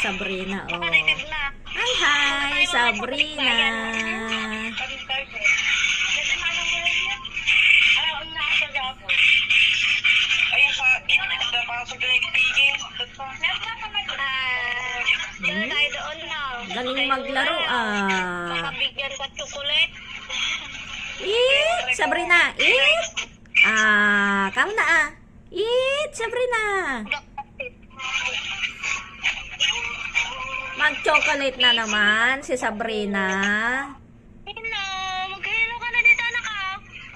Sabrina, oh. Nakarinig na. Hi, Sabrina. Tayo doon na. Galing maglaro, ah. Makabigyan ka chocolate. Eat, Sabrina, eat. Kamu na, ah. Eat, Sabrina. Mag-chocolate na naman si Sabrina. Hello, mag-hello ka na dito, anak ko.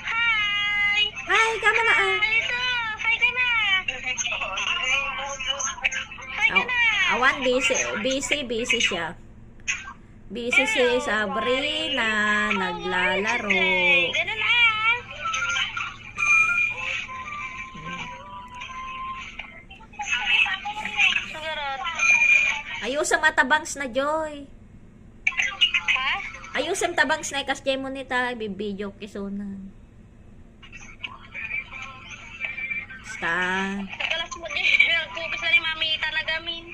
Hi! Hi, kamu na, ah. Dito, hi ka na. Hi ka na. Awan, busy siya. Busy si Sabrina, naglalaro. Okay, ganun ah. Sugarot. Ayusan matabangs na, Joy. Ha? Ayusan tabangs na ikas mo nita, bibidyo kisunan. Basta. Nagkalas mo din. Nagkukis na ni Mami tanagamin.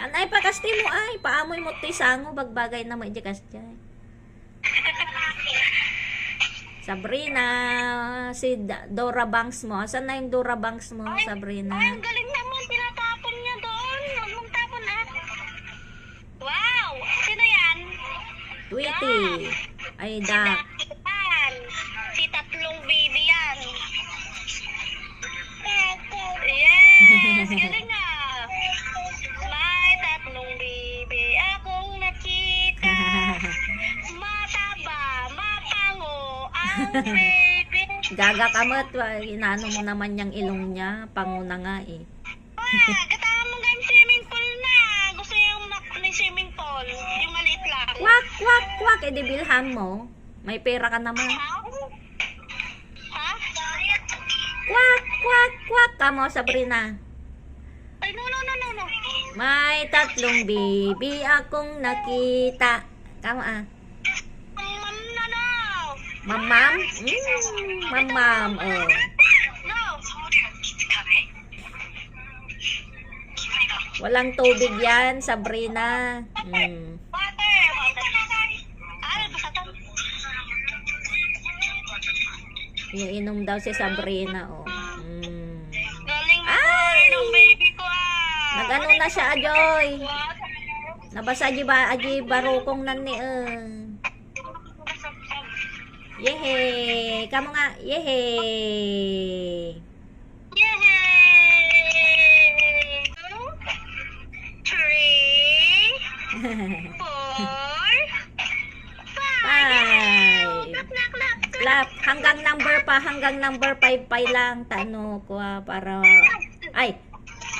Anay pa kasti mo ay, paamoy mo ti sango, bagbagay na mo idikas dyan. Sabrina, si Dora Banks mo. Asan na yung Dora Banks mo, Sabrina? Ay, ang galing naman. Tinatapon niya doon. Huwag mong tapon ah. Wow! Sino yan? Tweety. Ay, Dak. Yan. Si tatlong baby yan. Yes! Galing ah. May tatlong baby akong nakita. Mataba, mapango, ang baby. Gaga kamot, inano mo naman yung ilong niya, panguna nga eh. Gatahan mo nga yung swimming pool na. Gusto yung may swimming pool. Yung maliit lang. Kwak, kwak, kwak, edibilhan mo. May pera ka naman. Ha? Kwak, kwak, kwak, kamo, Sabrina. Ay, no. May tatlong baby akong nakita. Kamo ah. Mam na no. Mamam? Mamam, oh. No. Walang tubig yan, Sabrina. Water. Ay, pasatan. Iinom daw si Sabrina, oh. Galing mo Ay! ng baby ko ah. Nag-ano na siya, Ajoy. Water. Nabasa aji barukong nan ni, Yehe! Kamu nga, yehe! Yay! 3, 4, 5. Five. Clap. Clap. Hanggang number 5 pa lang. Tano ko para... Ay!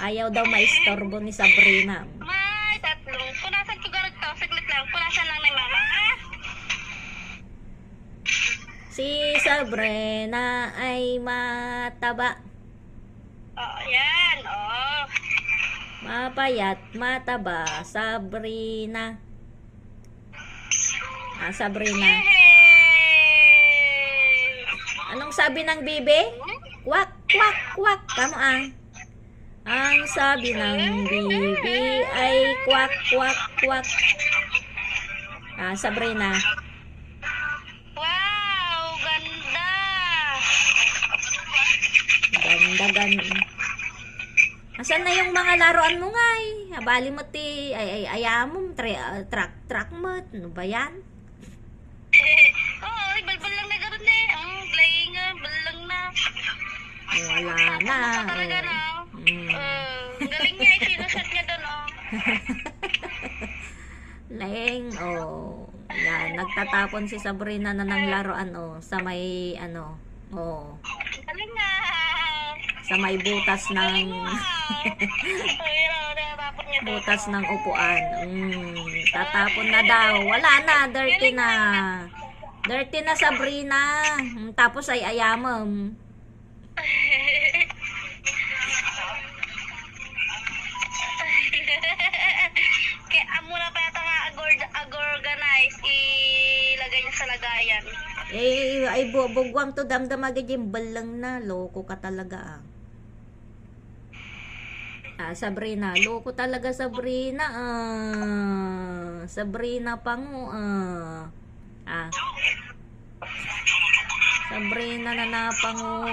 Ayaw daw maistorbo ni Sabrina. May tatlong. Punasan ko garag to. Saglit lang. Punasan lang ni mama. Ah? Si Sabrina ay mataba. Oh, yan. Oh. Mapayat, mataba. Sabrina. Sabrina. Yay! Anong sabi ng bibi? Kwak, kwak, kwak. Kamu ah. Ang sabi ng bibi ay kwak, kwak, kwak. Sabrina. Wow! Ganda! Ganda. Asan na yung mga laruan mo nga eh? Habali mo ti, ayamom, truck mo. Ano ba yan? Oo, balbal lang na gano'n eh. Ang playing balang na. Wala na. Ano talaga na? Galing niya, isinusat niya doon oh. Leng, oh. Yan, nagtatapon si Sabrina na ng laruan, sa may, Galing nga. sa may butas ng, butas ng upuan. Tatapon na daw. Wala na, dirty na. Dirty na, Sabrina. Tapos ay ayamam. Kaya amo na pa yata nga agorganize, ilagay niya sa lagayan. Ay bugwam to damdamagay yung balang na. Loko ka talaga ah. Sabrina. Loko talaga Sabrina. Sabrina pango. Sabrina na napango.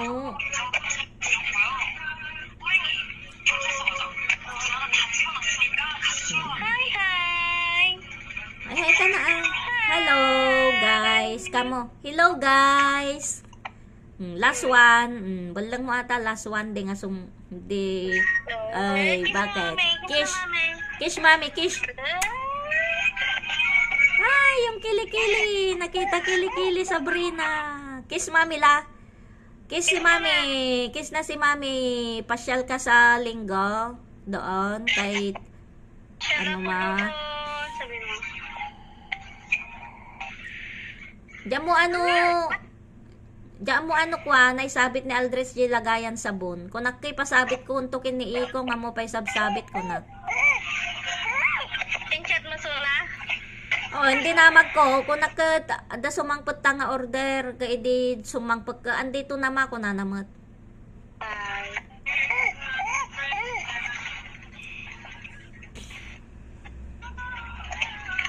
Hi, hi. Ay, ka na Hello, guys. Kamo. Hello, guys. Last one. Balang mo ata last one. Di nga di. Ay, bakit? Kiss. Kiss, mami. Kiss. Ay, yung kilikili. Nakita kilikili, Sabrina. Kiss, mami la. Kiss si mami. Kiss na si mami. Pasyal ka sa linggo. Doon. Kay ano ma. Sabi mo. Diyan mo ano kwa, naisabit ni Aldres J. Lagayan sabon. Kung nakipasabit ko, untukin ni Iko, mamo pa'y sabsabit ko na. Pinchat mo sula? Hindi na magko. Kung da sumangpot ta nga order, kaya di sumangpot ka, andito naman ako na namat. Ay.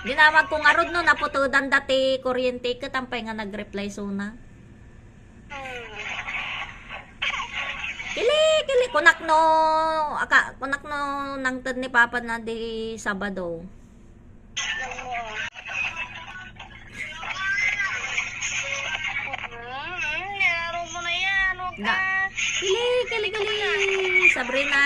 Di na magko nga rod no, naputudan dati kuryente ka, tampay nga nag-reply suna. Kili, kunak no nang tad ni Papa na di Sabado. Laro mo na yan. Huwag Na. ka. Kili, Sabrina.